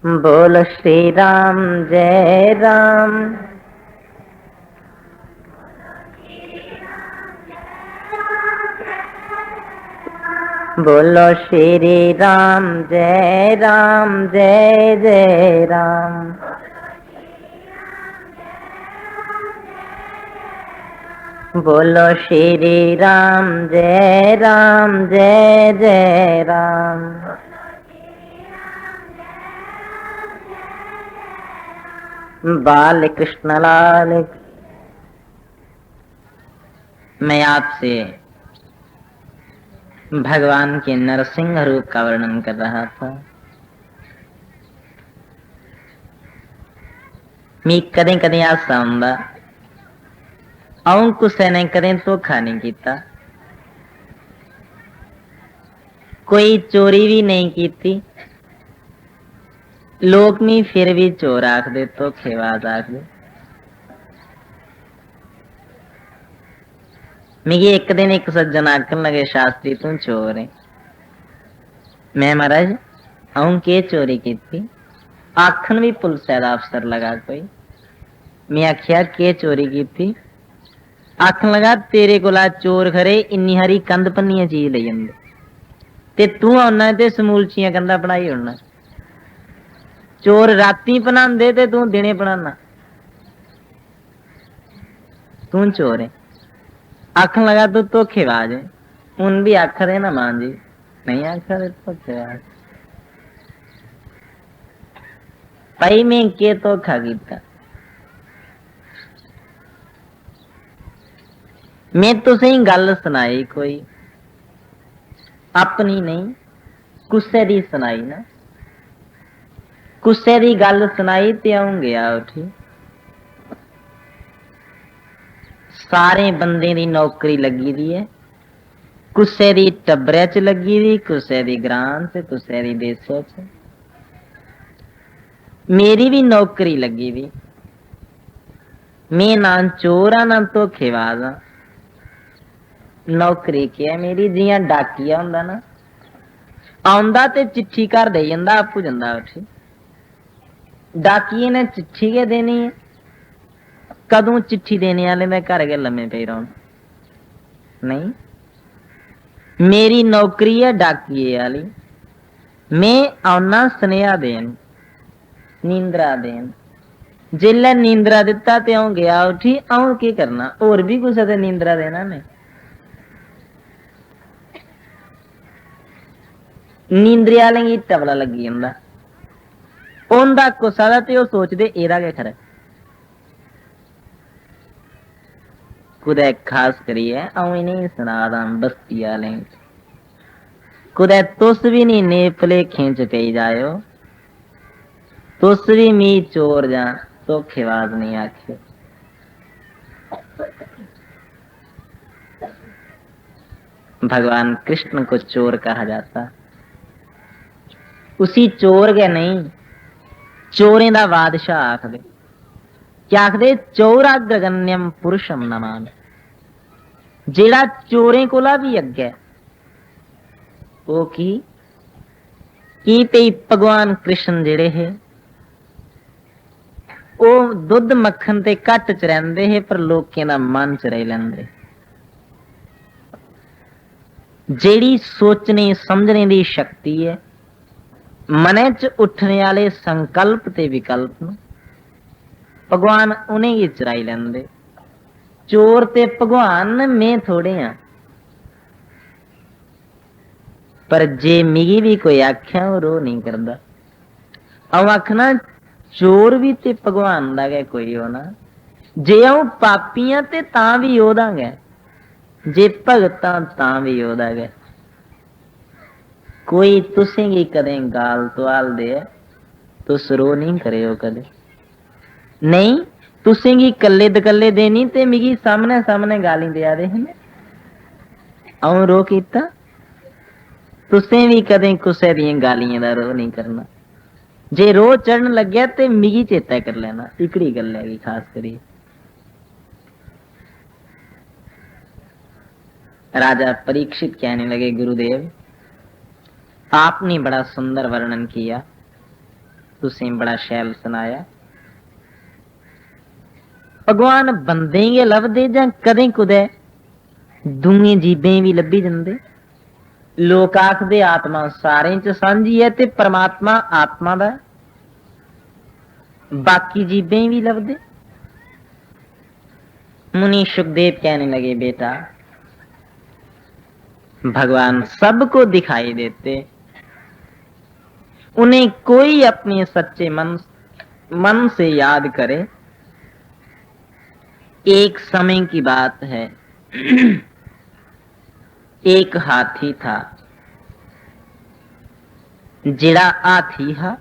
बोल श्री राम जय राम। बोलो श्री राम जय जय राम। बोलो श्री राम जय जय राम। बाल कृष्ण लाल। मैं आपसे भगवान के नरसिंह रूप का वर्णन कर रहा था। मैं कदें कदें ऐसा हुंदा आऊं कुसे ने कदें धोखा नहीं किया, कोई चोरी भी नहीं की थी। लोग मी फिर भी चोर आखदे, धोखेबाज आखदे। मिगी एक दिन एक सज्जन आखन लगे, शास्त्री तू चोर है। मैं महाराज आऊं के चोरी की थी? आखन भी पुलिस दा अफसर लगा कोई। मैं आख्या के चोरी की थी? आखन लगा तेरे कोला चोर खरे इन्नी हारी कंध भन्नियां चीज ले जंदे ते तू आना ते समूलचियां कंधा बनाई उड़ना। चोर राती बनांदे ते तू दिने बनाना, तू चोर है। आखन लगा तू धोखेबाज है। उन भी आख दे ना मान जी, नहीं आख दे धोखेबाज। भाई मैं के धोखा किया? मैं तुसें गल सुनाई कोई अपनी नहीं, कुसे दी सुनाई ना। कुसे दी गल सुनाई ते आऊं गया उठी। सारे बंदे दी नौकरी लगी दी है, कुसे दी टब्बरे च लगी दी, कुसे दी ग्रां च, कुसे दी देसों च। मेरी भी नौकरी लगी दी। मैं ना चोर आ ना धोखेबाज आ। नौकरी क्या है मेरी? जियां डाकिया हुंदा ना, आउंदा ते चिट्ठी घर दे जंदा, आपू जंदा उठी। डाकिए ने चिट्ठी के देनी है? कदों चिट्ठी देने वाले मैं घर के लम्मे पे रहो नहीं। मेरी नौकरी है डाकिए वाली। मैं आना सनेहा देन, नींदरा देन। जिल्लै नींदरा दिता ते आऊं गया उठी। आऊं की करना? होर भी कुसै ते नींदरा देना ने। नींदरे आलें गी टबला लगी जंदा, उंदा कुसा दा ते ओह् सोचदे एह्दा गै खरा। कुदै खास करियै आऊं इनेंगी सना दा बस्ती आलें, कुदै तुस भी नी नेह् भलेखें च पेई जायो, तुस भी मी चोर जां धोखेबाज नहीं आखियो। भगवान कृष्ण को चोर कहा जाता। उसी चोर गै नहीं, चोरें दा बादशाह आखदे। क्या आखदे? चौराग्रगण्यम पुरुषम नमान। जेड़ा चोरें कोला भी अग्गै वो की ते भगवान कृष्ण जेड़े हे ਉਹ ਦੁੱਧ ਮੱਖਣ ਤੇ ਘੱਟ ਚ ਰਹਿੰਦੇ ਹੈ, ਪਰ ਲੋਕਾਂ ਦਾ ਮਨ ਚ ਰਹਿ ਲੈਂਦੇ। ਜਿਹੜੀ ਸੋਚਣੇ ਸਮਝਣੇ ਦੀ ਸ਼ਕਤੀ ਹੈ, ਮਨੇ ਚ ਉੱਠਣੇ ਵਾਲੇ ਸੰਕਲਪ ਤੇ ਵਿਕਲਪ ਨੂੰ ਭਗਵਾਨ ਉਹਨੇ ਹੀ ਚਰਾਈ ਲੈਂਦੇ। ਚੋਰ ਤੇ ਭਗਵਾਨ ਮੈਂ ਥੋੜੇ ਆ। ਪਰ ਜੇ ਮਿਗੀ ਵੀ ਕੋਈ ਆਖਿਆ ਉਹ ਰੋ ਨਹੀਂ ਕਰਦਾ। ਆਉ ਆਖਣਾ चोर भी ते भगवान दा गै कोई होना। जे आऊं पापियां ते तां भी ओदा गै, जे भगतां तां भी ओदा गै। कोई तुसें गी कदें गाल तवाल दे तुस रो नहीं करेओ कदे नहीं। तुसें गी कल्ले दकल्ले देनी ते मिगी सामने सामने गाली देआ दे हैं। आऊं रो कीता? तुसें भी कदें कुसै दियां गालियां दा रो नहीं करना। जे रो चढ़न लग्या ते मिगी चेता कर लेना। इकड़ी गल है खास करी। राजा परीक्षित कहने लगे, गुरुदेव आपने बड़ा सुंदर वर्णन किया। तुसीं बड़ा शैल सुनाया। भगवान बंदे गै लभदे जां कदें कुदै दूई जीबें भी लब्भी जंदे? लोक आखदे आत्मा सारें च सांझी है ते परमात्मा आत्मा दा बाकी जीबें भी लभदे। मुनि सुखदेव कहने लगे, बेटा भगवान सबको दिखाई देते, उन्हें कोई अपने सच्चे मन से याद करे। एक समय की बात है, एक हाथी था, जिड़ा हाथी हा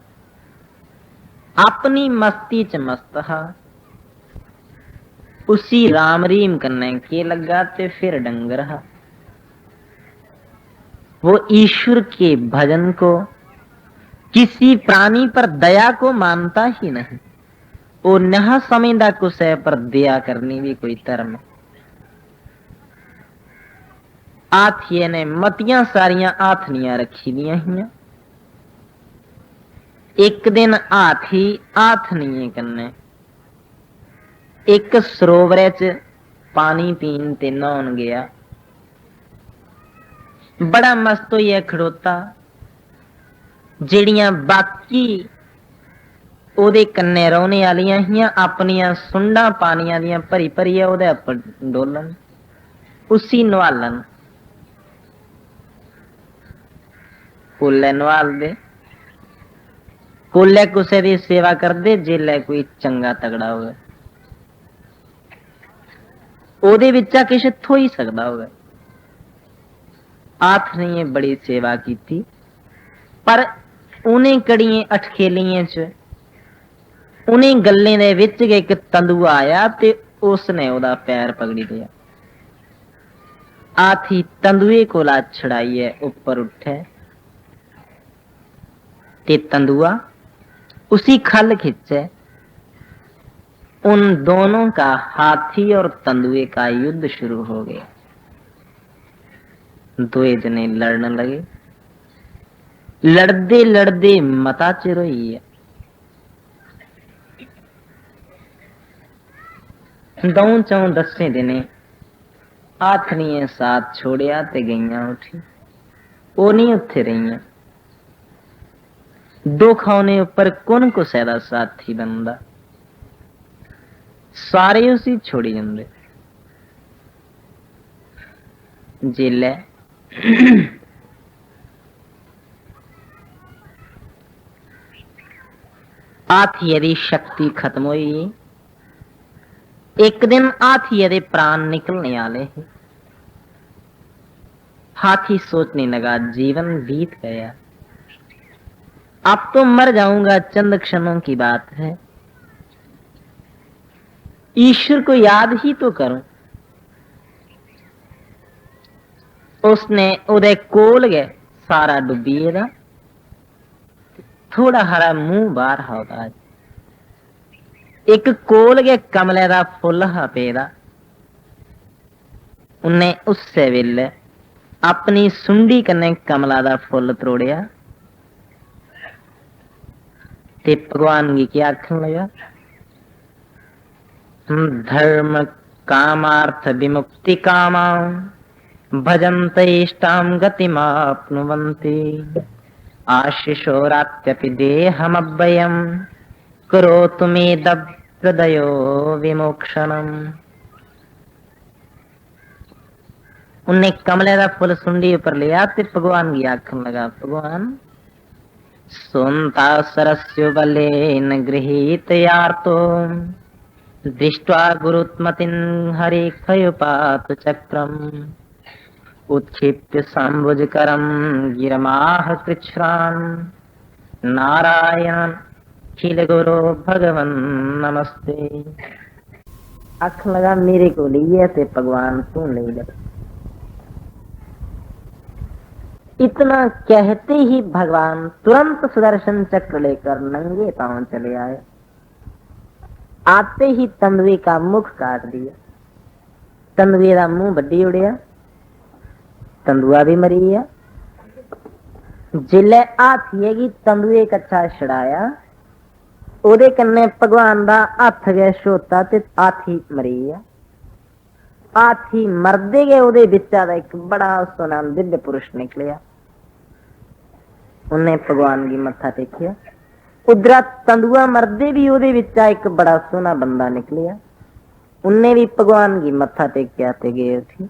अपनी मस्ती च मस्त हा। उसी राम रीम करने के लगा ते फिर डंगर हा। वो ईश्वर के भजन को, किसी प्राणी पर दया को मानता ही नहीं। वो नहा समझदा कुसै पर दया करनी भी कोई धर्म। हाथिये ने मतियां सारियां हाथनियां रखी दियां हियां। एक दिन हाथी हाथनिये कन्ने एक सरोवर च पानी पीन ते नहाउन गया। बड़ा मस्त होइया खड़ोता। जेड़ियां बाकी ओदे कन्ने रौहने आलियां हियां अपनियां सुंडां पानियां दियां भरी भरियै ओदे उपर डोलन, उसी नवालन। कोल्ले नवालदे, कोल्ले कुसै दी सेवा करदे, जेल्लै कोई चंगा तगड़ा होवे, ओदे विचा किश थोई सकदा होवे। हाथनिये बड़ी सेवा कीती, पर उन्हें कड़ियें अठखेलियें च उन्हें गल्लें दे विच एक तंदुआ आया ते उसने ओदा पैर पकड़ी लिया। हाथी तंदुए कोला छड़ाइए ऊपर उठे ते तंदुआ उसी खल खींचे। उन दोनों का, हाथी और तंदुए का युद्ध शुरू हो गया। दो जने लड़ने लगे। लड़दे लड़दे मता चिर होई है। दौं चौं दसे दिने हाथनिये साथ छोड़िया ते गईयां उठी। वो नहीं उत्थे रहीयां। दुख आने उपर कुन कुसै दा साथी बनदा, सारे उसी छोड़ी जांदे। जेल्लै हाथिये दी शक्ति खत्म हुई, एक दिन हाथिये दे प्राण निकलने आले हैं। हाथी सोचने लगा, जीवन बीत गया, अब तो मर जाऊंगा, चंद क्षणों की बात है, ईश्वर को याद ही तो करूं। उसने उदे कोल गए, सारा डुबिए दा, थोड़ा हरा मुंह बाहर होता। एक कोल गए कमले दा फुल हा पेदा। उन्हें उससे वेले अपनी सुंडी कन्ने कमला दा फुल त्रोड़िया ते भगवान गी क्या आखन लगा, धर्म कामार्थ विमुक्ति कामा भजन्ते इष्टाम गतिमाप्नुवन्ति आशिषोरात्यपि देहमव्ययम् करोतु मे हृदयो विमोक्षणम्। उन्हें कमले का फुल सुंडी ऊपर लिया ते भगवान की आखन लगा, भगवान सुनता सरस्यो बलेन गृहीत यार्तो दृष्ट्वा गुरुत्मतिं हरिखयुपात चक्रम उत्क्षिप्य सांबुजकरं गिरमाह कृच्छ्रान् नारायण खिल गुरु भगवन नमस्ते। आखन लगा, मेरे को लिए ते भगवान तू ले ले। इतना कहते ही भगवान तुरंत सुदर्शन चक्र लेकर नंगे पांव चले आए। आते ही तंदुए का मुख काट दिया। तंदुए का मुंह बड्डी उड़िया, तंदुआ भी मरी गया। जिले हाथिये की तंदुए कच्चा छड़ाया ओदे कन्ने भगवान दा हथ गया छोटा ते हाथी मरी गया। हाथी मरदे गए ओदे बिचा दा एक बड़ा सोना दिव्य पुरुष निकलिया। उन्हें भगवान की मत्था टेकिया। उधरा तंदुआ मरदे भी ओदे विचा एक बड़ा सोना बंदा निकलिया। उन्हें भी भगवान की मत्था टेकिया ते गए थी।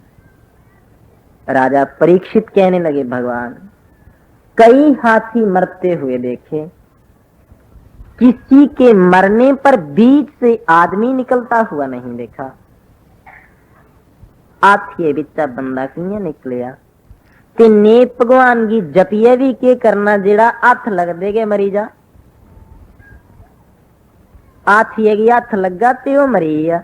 राजा परीक्षित कहने लगे, भगवान कई हाथी मरते हुए देखे, किसी के मरने पर बीच से आदमी निकलता हुआ नहीं देखा। हाथी बिचा बंदा किया निकलिया ते ने भगवान की जपिए भी के करना जेड़ा हथ लग देगे मरी जा। हाथी की हथ लगा ते वो मरी गया।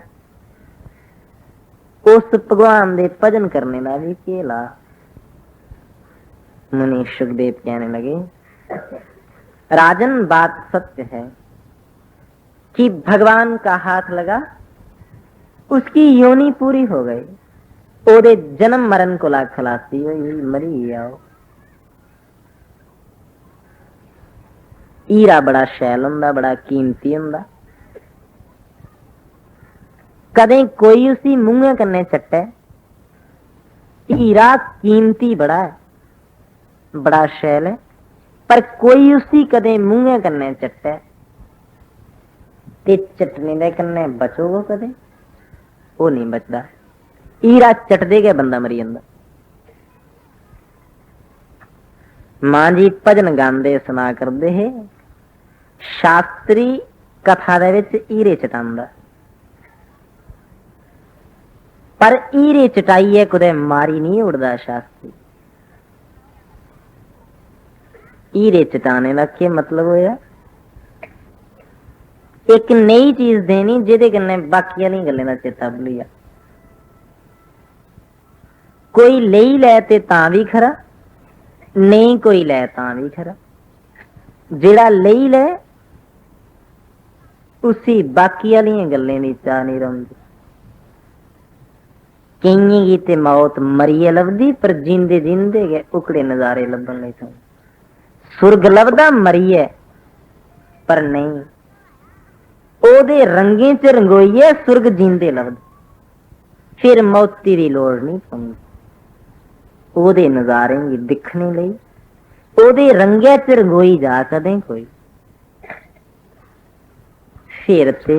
उस भगवान दे भजन करने का भी के ला। मुनि सुखदेव कहने लगे, राजन बात सत्य है कि भगवान का हाथ लगा, उसकी योनि पूरी हो गई, ओदे जन्म मरण को ला खलासी हुई, मरी आओ। हीरा बड़ा शैल हुंदा, बड़ा कीमती हुंदा। कदे कोई उसी मुंह कन्ने चट्टे। हीरा कीमती बड़ा है, बड़ा शैल है, पर कोई उसी कदे मुंह कन्ने चट्टे ते चटने दे कन्ने बचोगो कदे, वो नहीं बचदा। हीरा चटदे गए बंदा मरी जांदा। मां जी भजन गांदे सुना करदे है, शास्त्री कथा दे विच हीरे चटांदा, पर हीरे चटाइए कुदे मारी नहीं उड़दा शास्त्री। हीरे चटाने का क्या मतलब होया? एक नई चीज देनी जिहदे कन्ने बाकी आह्ली गल्लें दा चेता भुल्ली जा। कोई लेई लै ते तां भी खरा, नहीं कोई लै तां भी खरा। जेड़ा लेई लै उसी बाकी आह्लियां गल्लें दी चाह नहीं रौंदी। केइयें गी ते मौत मरिए लभदी, पर जींदे जींदे गै उकड़े नजारे लब्भन लई पौंदे। सुरग लभदा मरिए, पर नहीं ओदे रंगें च रंगोइए सुरग जींदे लभदा। फिर मौती दी लोड़ नहीं पौंदी। ओदे नजारे गी दिखने लई ओदे रंगे च रंगोई जा कदें कोई। फिर ते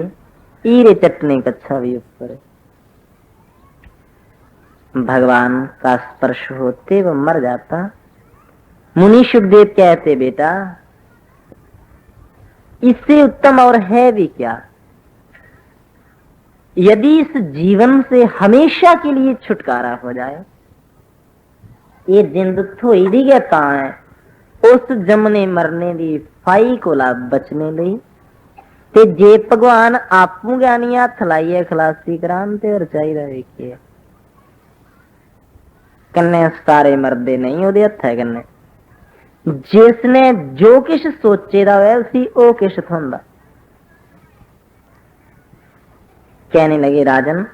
हीरे चटने कच्छा भी ऊपर है। भगवान का स्पर्श होते वो मर जाता। मुनि सुखदेव कहते, बेटा इससे उत्तम और है भी क्या? यदि इस जीवन से हमेशा के लिए छुटकारा हो जाए, ये जिंद थोई दी गया ता है उस जमने मरने की फाई को ला बचने लई। ते जे भगवान आपू ज्ञानी हथ लाइए खलासी करान ते और चाहिदा वेखिए। कन्ने सारे मरदे नहीं ओदे हत्थे कन्ने। जिसने जो किश सोचे दा होया उसी ओ किश थोंदा। कहने लगे, राजन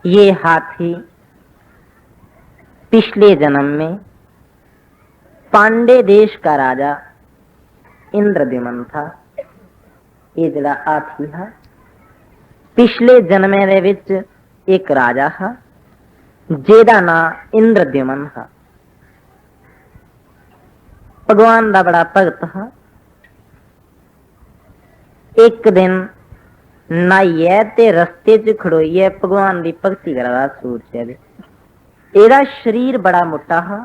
ये हाथी पिछले जन्म में पांडे देश का राजा इंद्रद्युमन था। ये जड़ा हाथी है पिछले जन्मे दे विच एक राजा है जेदा नाम इंद्रद्युमन है। भगवान दा बड़ा भगत है। एक दिन नहाइए ते रस्ते च खड़ोइए भगवान की भगती करा सूरज दे। एदा शरीर बड़ा मोटा हा।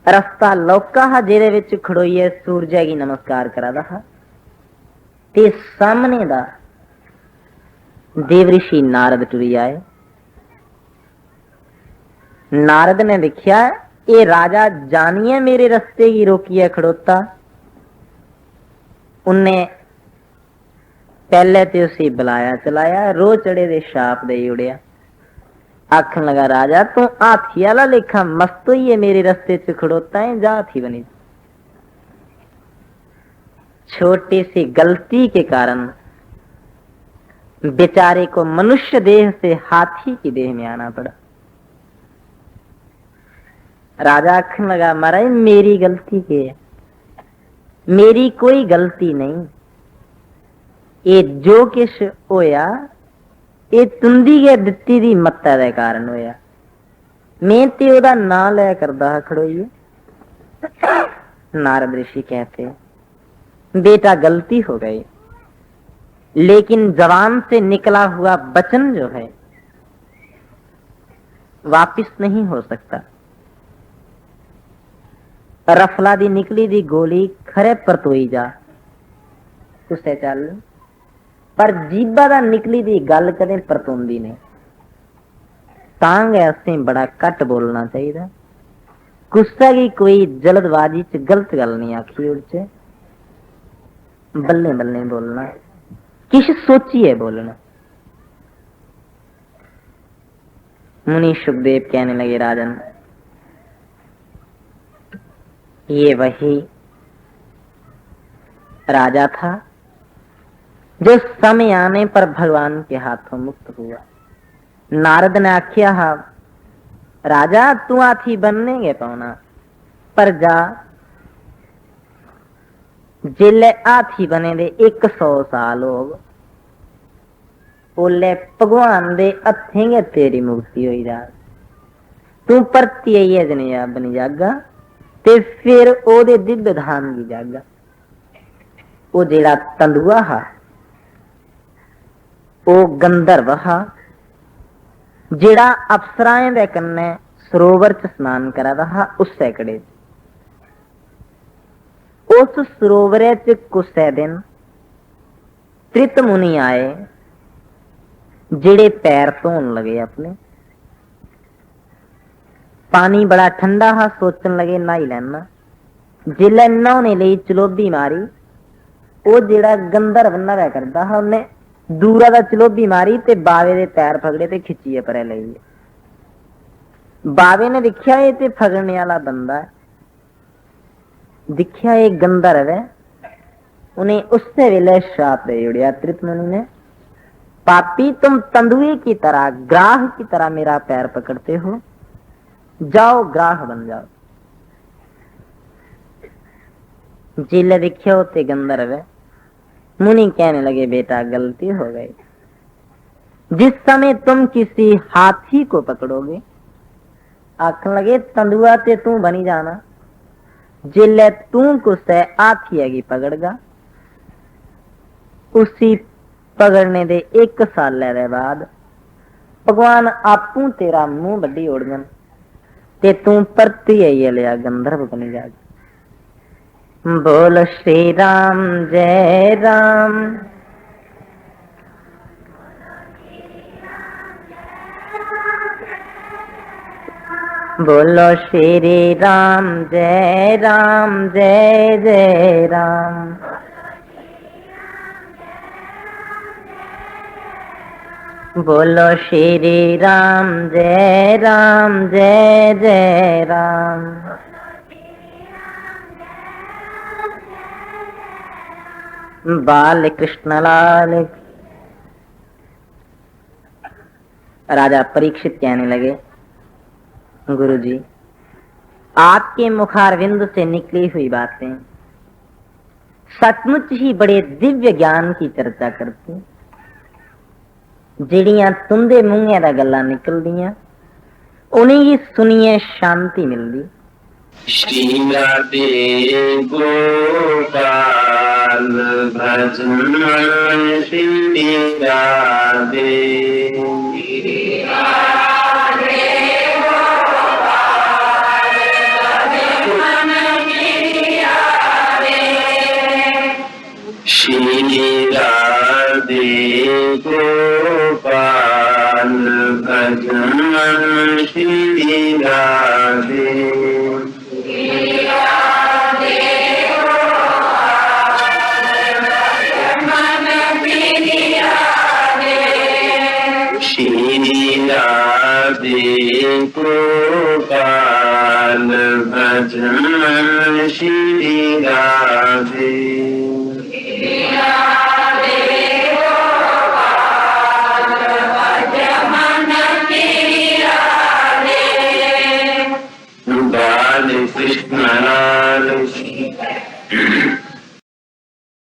रस्ता लौका हा जेदे विच खड़ोइए सूरज की नमस्कार करा दा हा। ते सामने दा देवऋषि नारद टुरी आए। नारद ने देखिया ये राजा जानिए मेरे रस्ते की रोकिए खड़ोता। उन्हें पहले तो उसे बुलाया चलाया, रो चढ़े दे शाप दे उड़िया। आखन लगा, राजा तू हाथी वाला लेखा मस्त ही है, मेरे रस्ते च खड़ोता है, जा हाथी बनी। छोटी सी गलती के कारण बेचारे को मनुष्य देह से हाथी की देह में आना पड़ा। राजा आखन लगा, महाराज मेरी गलती के है, मेरी कोई गलती नहीं, ये जो किश होया ये तुंदी गै दित्ती दी मत्ता दे कारण होया। मैं ते ओदा नां लै करदा खड़ोइए। नारद ऋषि कहते बेटा गलती हो गई, लेकिन जबान से निकला हुआ वचन जो है वापिस नहीं हो सकता। रफला दी निकली दी गोली खरे परतोई जा कुसे चल, पर जीबा दा निकली दी गल कदे परतोंदी नहीं। तां गै असें बड़ा घट बोलना चाहिए। गुस्सा की कोई जल्दबाजी च गलत गल नहीं आखी, उड़चे बल्ले बल्ले बोलना, किश सोचिए बोलना। मुनि सुखदेव कहने लगे राजन, ये वही राजा था जो समय आने पर भगवान के हाथों मुक्त हुआ। नारद ने आख्या हा राजा तू हाथी बनने गए पाना, पर जा जिले हाथी बने दे 100 साल हो ओले भगवान दे हथें गै तेरी मुक्ति होई जा। तू परती आई है बनी जागा ते फिर ओदे दिव्य धाम की जागा। ओ जेड़ा तंदुआ हा ओ गंधर्व हा, जेड़ा अफसराएं दे कन्ने सरोवर च स्नान करा दा हा उस सैकड़े। उस सरोवरे च कुसै दिन त्रित मुनि आए जेड़े पैर धोन लगे अपने। पानी बड़ा ठंडा हा, सोचन लगे नहाई लैना। जिले नहाने लई चलोबी मारी, ओ जेड़ा गंधर्व नहाया करदा हा उन्हें दूरा दा चलोबी मारी ते बावे दे पैर फगड़े ते खिच्चिए परे ले गए। बावे ने दिखिया ये ते फगड़ने वाला बंदा है, दिखिया ये गंधर्व है। उन्हें उससे वेले श्राप दे उड़िया त्रित मुनि ने, पापी तुम तंदुए की तरह ग्राह की तरह मेरा पैर पकड़ते हो, जाओ ग्राह बन जाओ। जिले दिखे होते गंधर्व है। मुनि कहने लगे बेटा गलती हो गई, जिस समय तुम किसी हाथी को पकड़ोगे आखन लगे तंदुआ ते तू बनी जाना, जिले तू कुछ हाथी की पकड़गा उसी पकड़ने दे 1 साल दे बाद भगवान आपू तेरा मुंह बड्डी ओड़गन ते तू परती आई लिया गंधर्व बनी जा। बोल श्री राम जय राम, बोलो श्री राम जय राम जय जय राम। बोलो श्री राम जय राम जय जय राम। बाल कृष्ण लाल। राजा परीक्षित कहने लगे गुरुजी आपके मुखारविंद से निकली हुई बातें सचमुच ही बड़े दिव्य ज्ञान की चर्चा करती, जिड़ियां तुंदे मुंह दा गल्लां निकलदियां उन्हें ही सुनिए शांति मिलदी। श्री राधे गोपाल भजन श्री राधे। श्री राधे गोपाल भजन श्री राधे। श्री राधे गोपाल भजन श्री राधे। बाल कृष्ण लाल